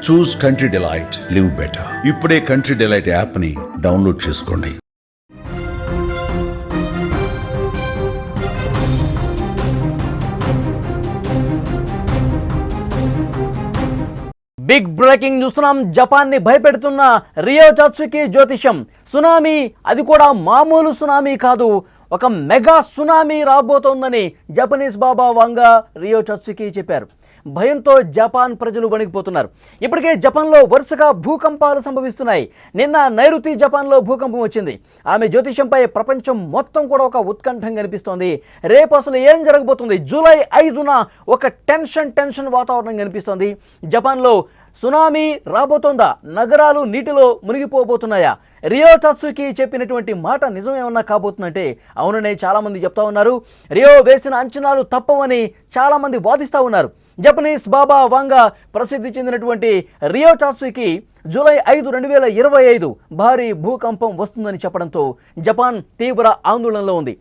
చూస్ country delight, live better. ఇప్పుడే country delight యాప్ని download చేసుకోండి. బిగ్ బ్రేకింగ్ చూస్తున్నాం. జపాన్ని భయపెడుతున్న రియో టత్సుకి జ్యోతిషం. సునామీ, అది కూడా మామూలు సునామీ కాదు, ఒక మెగా సునామీ రాబోతోందని జపనీస్ బాబా వాంగా రియో టత్సుకి చెప్పారు. భయంతో జపాన్ ప్రజలు వణికిపోతున్నారు. ఇప్పటికే జపాన్లో వరుసగా భూకంపాలు సంభవిస్తున్నాయి. నిన్న నైరుతి జపాన్లో భూకంపం వచ్చింది. ఆమె జ్యోతిషంపై ప్రపంచం మొత్తం కూడా ఒక ఉత్కంఠం కనిపిస్తోంది. రేపు అసలు ఏం జరగబోతుంది? జూలై 5న ఒక టెన్షన్ వాతావరణం కనిపిస్తోంది. జపాన్లో సునామీ రాబోతోందా? నగరాలు నీటిలో మునిగిపోబోతున్నాయా? రియో టత్సుకి చెప్పినటువంటి మాట నిజమేమన్నా కాబోతుందంటే అవుననే చాలామంది చెప్తా ఉన్నారు. రియో వేసిన అంచనాలు తప్పవని చాలామంది వాదిస్తూ ఉన్నారు. జపనీస్ బాబా వాంగా ప్రసిద్ధి చెందినటువంటి రియో టత్సుకి జూలై 5, 2025 భారీ భూకంపం వస్తుందని చెప్పడంతో జపాన్ తీవ్ర ఆందోళనలో ఉంది.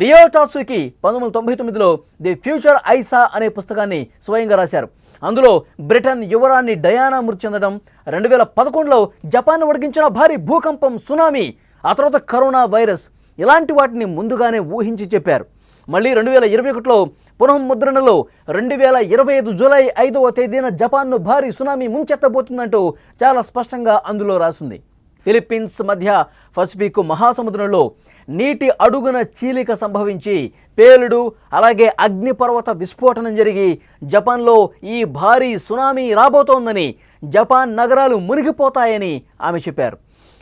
రియో టత్సుకి 1999లో ది ఫ్యూచర్ ఐసా అనే పుస్తకాన్ని స్వయంగా రాశారు. అందులో బ్రిటన్ యువరాణి డయానా మృతి చెందడం, 2011లో జపాన్ వణికించిన భారీ భూకంపం, సునామీ, ఆ తర్వాత కరోనా వైరస్, ఇలాంటి వాటిని ముందుగానే ఊహించి చెప్పారు. మళ్ళీ 2021లో పునఃముద్రణలో 2025 జూలై 5వ తేదీన జపాన్ను భారీ సునామీ ముంచెత్తబోతుందంటూ చాలా స్పష్టంగా అందులో రాసింది. ఫిలిప్పీన్స్ మధ్య పసిఫిక్ మహాసముద్రంలో నీటి అడుగున చీలిక సంభవించి పేలుడు, అలాగే అగ్నిపర్వత విస్ఫోటనం జరిగి జపాన్లో ఈ భారీ సునామీ రాబోతోందని, జపాన్ నగరాలు మునిగిపోతాయని ఆమె చెప్పారు.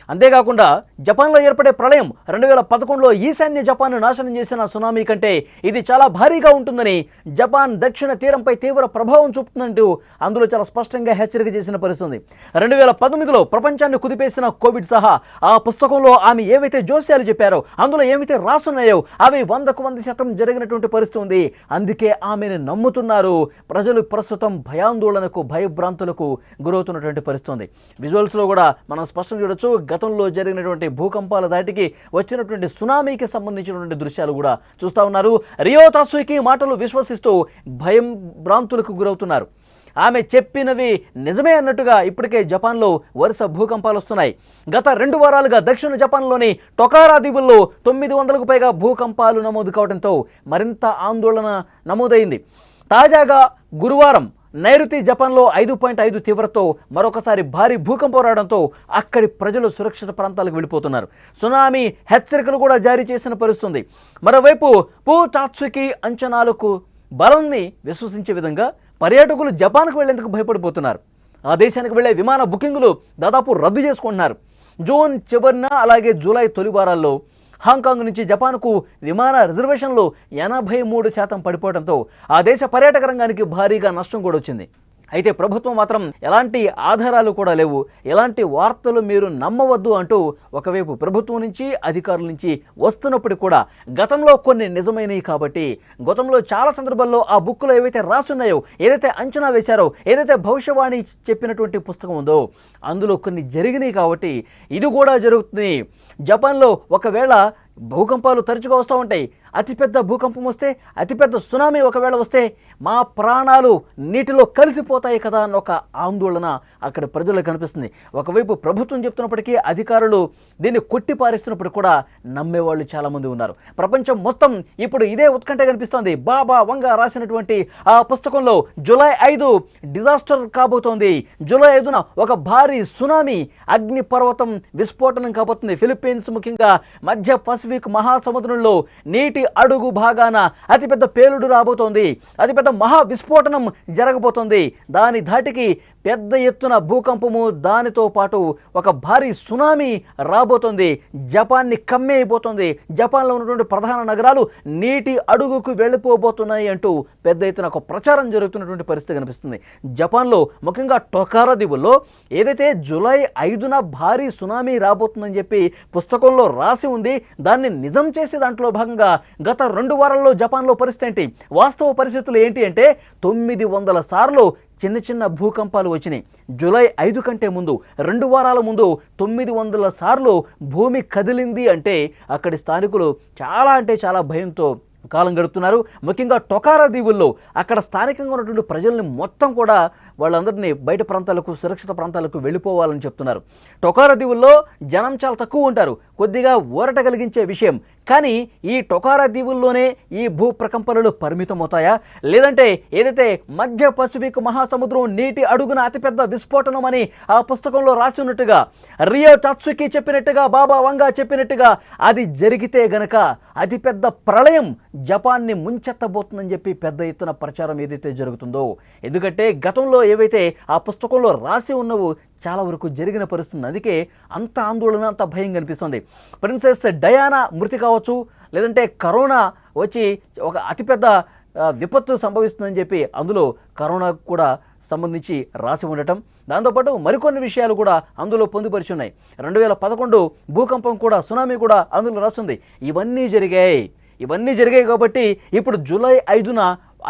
అంతేకాకుండా జపాన్లో ఏర్పడే ప్రళయం 2011లో ఈశాన్య జపాన్ను నాశనం చేసిన సునామీ కంటే ఇది చాలా భారీగా ఉంటుందని, జపాన్ దక్షిణ తీరంపై తీవ్ర ప్రభావం చూపుతుందంటూ అందులో చాలా స్పష్టంగా హెచ్చరిక చేసిన పరిస్థితుంది. 2019లో ప్రపంచాన్ని కుదిపేసిన కోవిడ్ సహా ఆ పుస్తకంలో ఆమె ఏవైతే జోస్యాలు చెప్పారో, అందులో ఏవైతే రాసున్నాయో అవి 100% జరిగినటువంటి పరిస్థితి ఉంది. అందుకే ఆమెను నమ్ముతున్నారు ప్రజలు. ప్రస్తుతం భయాందోళనకు, భయభ్రాంతులకు గురవుతున్నటువంటి పరిస్థితి ఉంది. విజువల్స్లో కూడా మనం స్పష్టంగా చూడొచ్చు. గతంలో జరిగినటువంటి భూకంపాల దాటికి వచ్చినటువంటి సునామీకి సంబంధించినటువంటి దృశ్యాలు కూడా చూస్తూ ఉన్నారు. రియో టత్సుకి మాటలు విశ్వసిస్తూ భయం భ్రాంతులకు గురవుతున్నారు. ఆమె చెప్పినవి నిజమే అన్నట్టుగా ఇప్పటికే జపాన్లో వరుస భూకంపాలు వస్తున్నాయి. గత 2 వారాలుగా దక్షిణ జపాన్లోని టొకారా దీవుల్లో 900కు పైగా భూకంపాలు నమోదు కావడంతో మరింత ఆందోళన నమోదైంది. తాజాగా గురువారం నైరుతి జపాన్లో 5.5 తీవ్రతతో మరొకసారి భారీ భూకంపం రావడంతో అక్కడి ప్రజలు సురక్షిత ప్రాంతాలకు వెళ్ళిపోతున్నారు. సునామీ హెచ్చరికలు కూడా జారీ చేసిన పరిస్థితుంది. మరోవైపు టత్సుకి అంచనాలకు బలాన్ని విశ్వసించే విధంగా పర్యాటకులు జపాన్కు వెళ్లేందుకు భయపడిపోతున్నారు. ఆ దేశానికి వెళ్లే విమాన బుకింగులు దాదాపు రద్దు చేసుకుంటున్నారు. జూన్ చివరిన, అలాగే జూలై తొలి వారాల్లో హాంకాంగ్ నుంచి జపాన్కు విమాన రిజర్వేషన్లు 83% పడిపోవడంతో ఆ దేశ పర్యాటక రంగానికి భారీగా నష్టం కూడా వచ్చింది. అయితే ప్రభుత్వం మాత్రం ఎలాంటి ఆధారాలు కూడా లేవు, ఎలాంటి వార్తలు మీరు నమ్మవద్దు అంటూ ఒకవైపు ప్రభుత్వం నుంచి, అధికారుల నుంచి వస్తున్నప్పటికీ కూడా గతంలో కొన్ని నిజమైనవి కాబట్టి, గతంలో చాలా సందర్భాల్లో ఆ బుక్లో ఏవైతే రాసున్నాయో, ఏదైతే అంచనా వేశారో, ఏదైతే భవిష్యవాణి చెప్పినటువంటి పుస్తకం ఉందో అందులో కొన్ని జరిగినాయి కాబట్టి ఇది కూడా జరుగుతుంది. జపాన్లో ఒకవేళ భూకంపాలు తరచుగా వస్తూ ఉంటాయి. అతిపెద్ద భూకంపం వస్తే, అతిపెద్ద సునామీ ఒకవేళ వస్తే మా ప్రాణాలు నీటిలో కలిసిపోతాయి కదా అన్న ఒక ఆందోళన అక్కడ ప్రజలకు కనిపిస్తుంది. ఒకవైపు ప్రభుత్వం చెప్తున్నప్పటికీ అధికారులు దీన్ని కొట్టిపారేస్తున్నప్పుడు కూడా నమ్మేవాళ్ళు చాలామంది ఉన్నారు. ప్రపంచం మొత్తం ఇప్పుడు ఇదే ఉత్కంఠ కనిపిస్తోంది. బాబా వంగా రాసినటువంటి ఆ పుస్తకంలో జూలై 5 డిజాస్టర్ కాబోతోంది. జూలై 5న ఒక భారీ సునామీ, అగ్నిపర్వతం విస్ఫోటనం కాబోతుంది. ఫిలిప్పీన్స్, ముఖ్యంగా మధ్య పసిఫిక్ మహాసముద్రంలో నీటి అడుగు భాగాన అతిపెద్ద పేలుడు రాబోతోంది. అతిపెద్ద మహా విస్ఫోటనం జరగబోతోంది. దాని ధాటికి పెద్ద ఎత్తున భూకంపము, దానితో పాటు ఒక భారీ సునామీ రాబోతోంది. జపాన్ని కమ్మేయబోతోంది. జపాన్లో ఉన్నటువంటి ప్రధాన నగరాలు నీటి అడుగుకు వెళ్ళిపోబోతున్నాయి అంటూ పెద్ద ఎత్తున ఒక ప్రచారం జరుగుతున్నటువంటి పరిస్థితి కనిపిస్తుంది. జపాన్లో ముఖ్యంగా టొకారా దీవుల్లో ఏదైతే జూలై 5న భారీ సునామీ రాబోతుందని చెప్పి పుస్తకంలో రాసి ఉంది, దాన్ని నిజం చేసే దాంట్లో భాగంగా గత 2 వారాల్లో జపాన్లో పరిస్థితి ఏంటి, వాస్తవ పరిస్థితులు ఏంటి అంటే 900 సార్లు చిన్న భూకంపాలు వచ్చినాయి. జూలై 5 కంటే ముందు 2 వారాల ముందు 900 సార్లు భూమి కదిలింది అంటే అక్కడి స్థానికులు చాలా అంటే చాలా భయంతో కాలం గడుపుతున్నారు. ముఖ్యంగా టొకారా దీవుల్లో అక్కడ స్థానికంగా ఉన్నటువంటి ప్రజల్ని మొత్తం కూడా వాళ్ళందరినీ బయట ప్రాంతాలకు సురక్షిత ప్రాంతాలకు వెళ్ళిపోవాలని చెప్తున్నారు. టొకారా దీవుల్లో జనం చాలా తక్కువ ఉంటారు, కొద్దిగా ఊరట కలిగించే విషయం. కానీ ఈ టొకారా దీవుల్లోనే ఈ భూ ప్రకంపనలు పరిమితమవుతాయా, లేదంటే ఏదైతే మధ్య పసిఫిక్ మహాసముద్రం నీటి అడుగున అతిపెద్ద విస్ఫోటనం అని ఆ పుస్తకంలో రాసి ఉన్నట్టుగా, రియో టాట్సుకి చెప్పినట్టుగా, బాబా వంగా చెప్పినట్టుగా అది జరిగితే గనక అతిపెద్ద ప్రళయం జపాన్ని ముంచెత్తబోతుందని చెప్పి పెద్ద ఎత్తున ప్రచారం ఏదైతే జరుగుతుందో, ఎందుకంటే గతంలో ఏవైతే ఆ పుస్తకంలో రాసి ఉన్నవో చాలా వరకు జరిగిన పరిస్థితి. అందుకే అంత ఆందోళన, అంత భయం కనిపిస్తుంది. ప్రిన్సెస్ డయానా మృతి కావచ్చు, లేదంటే కరోనా వచ్చి ఒక అతిపెద్ద విపత్తు సంభవిస్తుందని చెప్పి అందులో కరోనా కూడా సంబంధించి రాసి ఉండటం, దాంతోపాటు మరికొన్ని విషయాలు కూడా అందులో పొందుపరిచి ఉన్నాయి. 2011 భూకంపం కూడా, సునామీ కూడా అందులో రాస్తుంది. ఇవన్నీ జరిగాయి కాబట్టి ఇప్పుడు జూలై 5న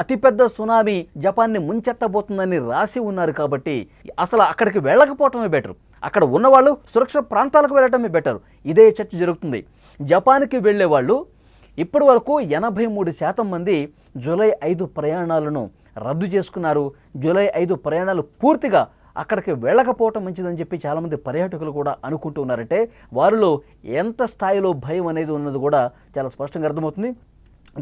అతిపెద్ద సునామీ జపాన్ని ముంచెత్తబోతుందని రాసి ఉన్నారు. కాబట్టి అసలు అక్కడికి వెళ్ళకపోవటమే బెటర్, అక్కడ ఉన్నవాళ్ళు సురక్షిత ప్రాంతాలకు వెళ్ళటమే బెటర్. ఇదే చర్చ జరుగుతుంది. జపాన్కి వెళ్ళే వాళ్ళు ఇప్పటి వరకు 83% మంది జూలై 5 ప్రయాణాలను రద్దు చేసుకున్నారు. జూలై 5 ప్రయాణాలు పూర్తిగా అక్కడికి వెళ్ళకపోవటం మంచిదని చెప్పి చాలామంది పర్యాటకులు కూడా అనుకుంటూ ఉన్నారంటే వారిలో ఎంత స్థాయిలో భయం అనేది ఉన్నది కూడా చాలా స్పష్టంగా అర్థమవుతుంది.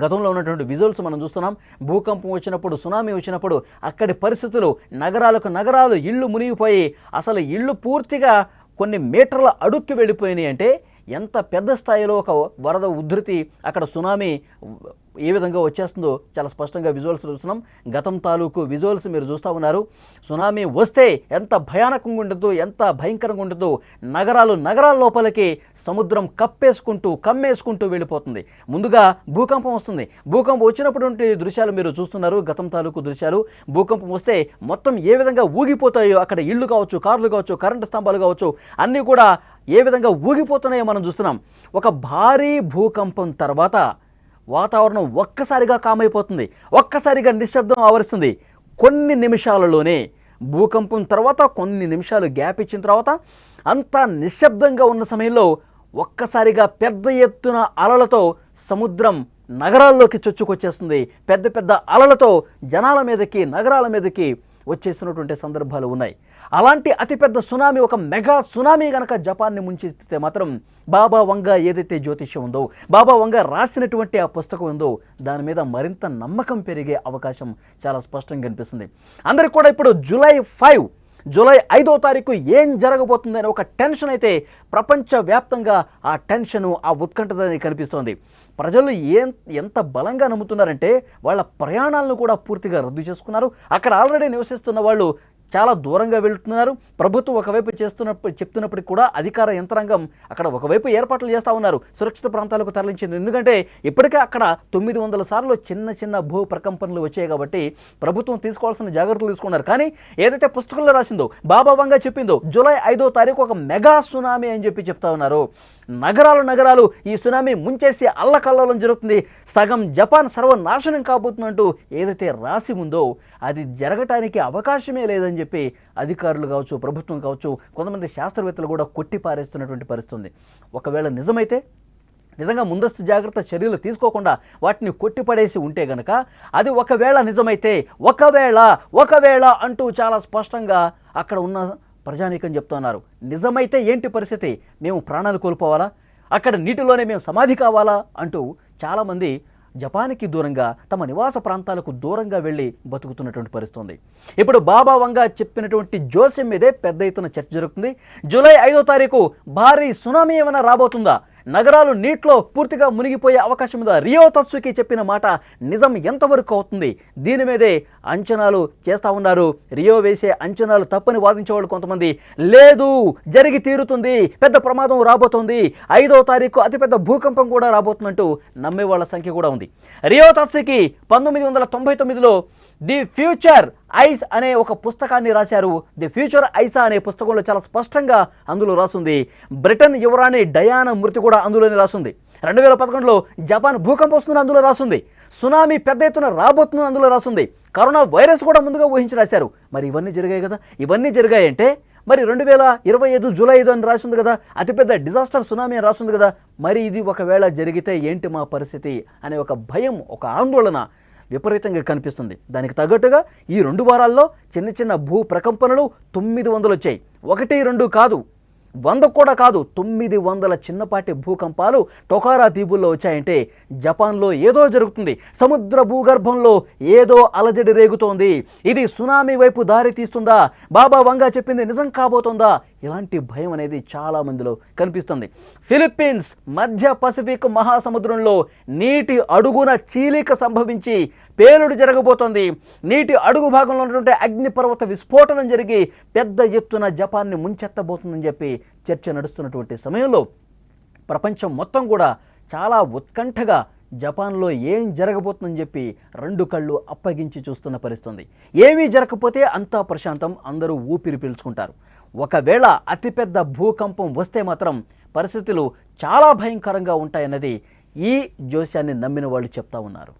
గతంలో ఉన్నటువంటి విజువల్స్ మనం చూస్తున్నాం. భూకంపం వచ్చినప్పుడు, సునామీ వచ్చినప్పుడు అక్కడి పరిస్థితులు, నగరాలు ఇళ్ళు మునిగిపోయి అసలు ఇళ్ళు పూర్తిగా కొన్ని మీటర్ల అడుక్కి వెళ్ళిపోయినాయి. అంటే ఎంత పెద్ద స్థాయిలో ఒక వరద ఉధృతి, అక్కడ సునామీ ఏ విధంగా వచ్చేస్తుందో చాలా స్పష్టంగా విజువల్స్ చూస్తున్నాం. గతం తాలూకు విజువల్స్ మీరు చూస్తూ ఉన్నారు. సునామీ వస్తే ఎంత భయానకంగా ఉంటుందో, ఎంత భయంకరంగా ఉంటుందో. నగరాల లోపలికి సముద్రం కమ్మేసుకుంటూ వెళ్ళిపోతుంది. ముందుగా భూకంపం వస్తుంది. భూకంపం వచ్చినటువంటి దృశ్యాలు మీరు చూస్తున్నారు, గతం తాలూకు దృశ్యాలు. భూకంపం వస్తే మొత్తం ఏ విధంగా ఊగిపోతాయో, అక్కడ ఇళ్ళు కావచ్చు, కార్లు కావచ్చు, కరెంటు స్తంభాలు కావచ్చు, అన్నీ కూడా ఏ విధంగా ఊగిపోతున్నాయో మనం చూస్తున్నాం. ఒక భారీ భూకంపం తర్వాత వాతావరణం ఒక్కసారిగా కామైపోతుంది, ఒక్కసారిగా నిశ్శబ్దం ఆవరిస్తుంది. కొన్ని నిమిషాలలోనే భూకంపం తర్వాత కొన్ని నిమిషాలు గ్యాప్ ఇచ్చిన తర్వాత అంతా నిశ్శబ్దంగా ఉన్న సమయంలో ఒక్కసారిగా పెద్ద ఎత్తున అలలతో సముద్రం నగరాల్లోకి చొచ్చుకొచ్చేస్తుంది. పెద్ద అలలతో జనాల మీదకి, నగరాల మీదకి వచ్చేసినటువంటి సందర్భాలు ఉన్నాయి. అలాంటి అతిపెద్ద సునామీ, ఒక మెగా సునామీ కనుక జపాన్ని ముంచెత్తితే మాత్రం బాబా వంగా ఏదైతే జ్యోతిష్యం ఉందో, బాబా వంగా రాసినటువంటి ఆ పుస్తకం ఉందో దాని మీద మరింత నమ్మకం పెరిగే అవకాశం చాలా స్పష్టంగా కనిపిస్తుంది. అందరికి కూడా ఇప్పుడు జూలై 5వ తారీఖు ఏం జరగబోతుందని ఒక టెన్షన్ అయితే ప్రపంచవ్యాప్తంగా ఆ టెన్షను, ఆ ఉత్కంఠతని కనిపిస్తోంది. ప్రజలు ఎంత బలంగా నమ్ముతున్నారంటే వాళ్ళ ప్రయాణాలను కూడా పూర్తిగా రద్దు చేసుకున్నారు. అక్కడ ఆల్రెడీ నివసిస్తున్న వాళ్ళు చాలా దూరంగా వెళ్తున్నారు. ప్రభుత్వం ఒకవైపు చెప్తున్నప్పటికీ కూడా అధికార యంత్రాంగం అక్కడ ఒకవైపు ఏర్పాట్లు చేస్తూ ఉన్నారు, సురక్షిత ప్రాంతాలకు తరలించింది. ఎందుకంటే ఇప్పటికే అక్కడ 900 సార్లు చిన్న భూ ప్రకంపనలు వచ్చాయి కాబట్టి ప్రభుత్వం తీసుకోవాల్సిన జాగ్రత్తలు తీసుకున్నారు. కానీ ఏదైతే పుస్తకంలో రాసిందో, బాబా వంగా చెప్పిందో, జూలై 5వ తారీఖు ఒక మెగా సునామీ అని చెప్పి చెప్తా ఉన్నారు. నగరాలు ఈ సునామీ ముంచేసి అల్లకల్లోలం జరుగుతుంది, సగం జపాన్ సర్వనాశనం కాబోతున్నట్టు ఏదైతే రాసి ఉందో అది జరగటానికి అవకాశమే లేదని చెప్పి అధికారులు కావచ్చు, ప్రభుత్వం కావచ్చు, కొంతమంది శాస్త్రవేత్తలు కూడా కొట్టిపారేస్తున్నటువంటి పరిస్థితి. ఒకవేళ నిజంగా ముందస్తు జాగ్రత్త చర్యలు తీసుకోకుండా వాటిని కొట్టిపడేసి ఉంటే గనక అది ఒకవేళ నిజమైతే, ఒకవేళ అంటూ చాలా స్పష్టంగా అక్కడ ఉన్న ప్రజానీకం చెప్తున్నారు. నిజమైతే ఏంటి పరిస్థితి? మేము ప్రాణాలు కోల్పోవాలా? అక్కడ నీటిలోనే మేము సమాధి కావాలా? అంటూ చాలామంది జపాన్కి దూరంగా, తమ నివాస ప్రాంతాలకు దూరంగా వెళ్ళి బతుకుతున్నటువంటి పరిస్థితి ఉంది. ఇప్పుడు బాబా వంగా చెప్పినటువంటి జోస్యం మీదే పెద్ద ఎత్తున చర్చ జరుగుతుంది. జూలై 5వ తారీఖు భారీ సునామీ ఏమైనా రాబోతుందా? నగరాలు నీటిలో పూర్తిగా మునిగిపోయే అవకాశం ఉందా? రియో టాట్సుకి చెప్పిన మాట నిజం ఎంతవరకు అవుతుంది? దీని మీదే అంచనాలు చేస్తూ ఉన్నారు. రియో వేసే అంచనాలు తప్పని వాదించేవాళ్ళు కొంతమంది, లేదు జరిగి తీరుతుంది, పెద్ద ప్రమాదం రాబోతోంది, 5వ తారీఖు అతిపెద్ద భూకంపం కూడా రాబోతున్నట్టు నమ్మే వాళ్ళ సంఖ్య కూడా ఉంది. రియో టాట్సుకి 1999లో ది ఫ్యూచర్ ఐస్ అనే ఒక పుస్తకాన్ని రాశారు. ది ఫ్యూచర్ ఐసా అనే పుస్తకంలో చాలా స్పష్టంగా అందులో రాసుంది. బ్రిటన్ యువరాణి డయానా మృతి కూడా అందులోనే రాసుంది. 2011లో జపాన్ భూకంపం వస్తుందని అందులో రాసుంది. సునామీ పెద్ద ఎత్తున రాబోతుందని అందులో రాసుంది. కరోనా వైరస్ కూడా ముందుగా ఊహించి రాశారు. మరి ఇవన్నీ జరిగాయి కదా. ఇవన్నీ జరిగాయంటే మరి 2025 జూలై 5 అని రాసింది కదా, అతిపెద్ద డిజాస్టర్ సునామీ అని రాసింది కదా. మరి ఇది ఒకవేళ జరిగితే ఏంటి మా పరిస్థితి అనే ఒక భయం, ఒక ఆందోళన విపరీతంగా కనిపిస్తుంది. దానికి తగ్గట్టుగా ఈ 2 వారాల్లో చిన్న చిన్న భూ ప్రకంపనలు 900 వచ్చాయి. 1, 2 కాదు, 100 కూడా కాదు, 900 చిన్నపాటి భూకంపాలు టొకారా దీవుల్లో వచ్చాయంటే జపాన్లో ఏదో జరుగుతుంది, సముద్ర భూగర్భంలో ఏదో అలజడి రేగుతోంది, ఇది సునామీ వైపు దారి తీస్తుందా, బాబా వంగా చెప్పింది నిజం కాబోతోందా, ఇలాంటి భయం అనేది చాలా మందిలో కనిపిస్తుంది. ఫిలిప్పీన్స్ మధ్య పసిఫిక్ మహాసముద్రంలో నీటి అడుగున చీలిక సంభవించి పేలుడు జరగబోతోంది. నీటి అడుగు భాగంలో ఉన్నటువంటి అగ్నిపర్వత విస్ఫోటనం జరిగి పెద్ద ఎత్తున జపాన్ని ముంచెత్తబోతుందని చెప్పి చర్చ నడుస్తున్నటువంటి సమయంలో ప్రపంచం మొత్తం కూడా చాలా ఉత్కంఠగా జపాన్లో ఏం జరగబోతుందని చెప్పి 2 కళ్ళు అప్పగించి చూస్తున్న పరిస్థితుంది. ఏమీ జరగకపోతే అంతా ప్రశాంతం, అందరూ ఊపిరి పీల్చుకుంటారు. ఒకవేళ అతిపెద్ద భూకంపం వస్తే మాత్రం పరిస్థితులు చాలా భయంకరంగా ఉంటాయన్నది ఈ జోస్యాన్ని నమ్మిన వాళ్ళు చెప్తా ఉన్నారు.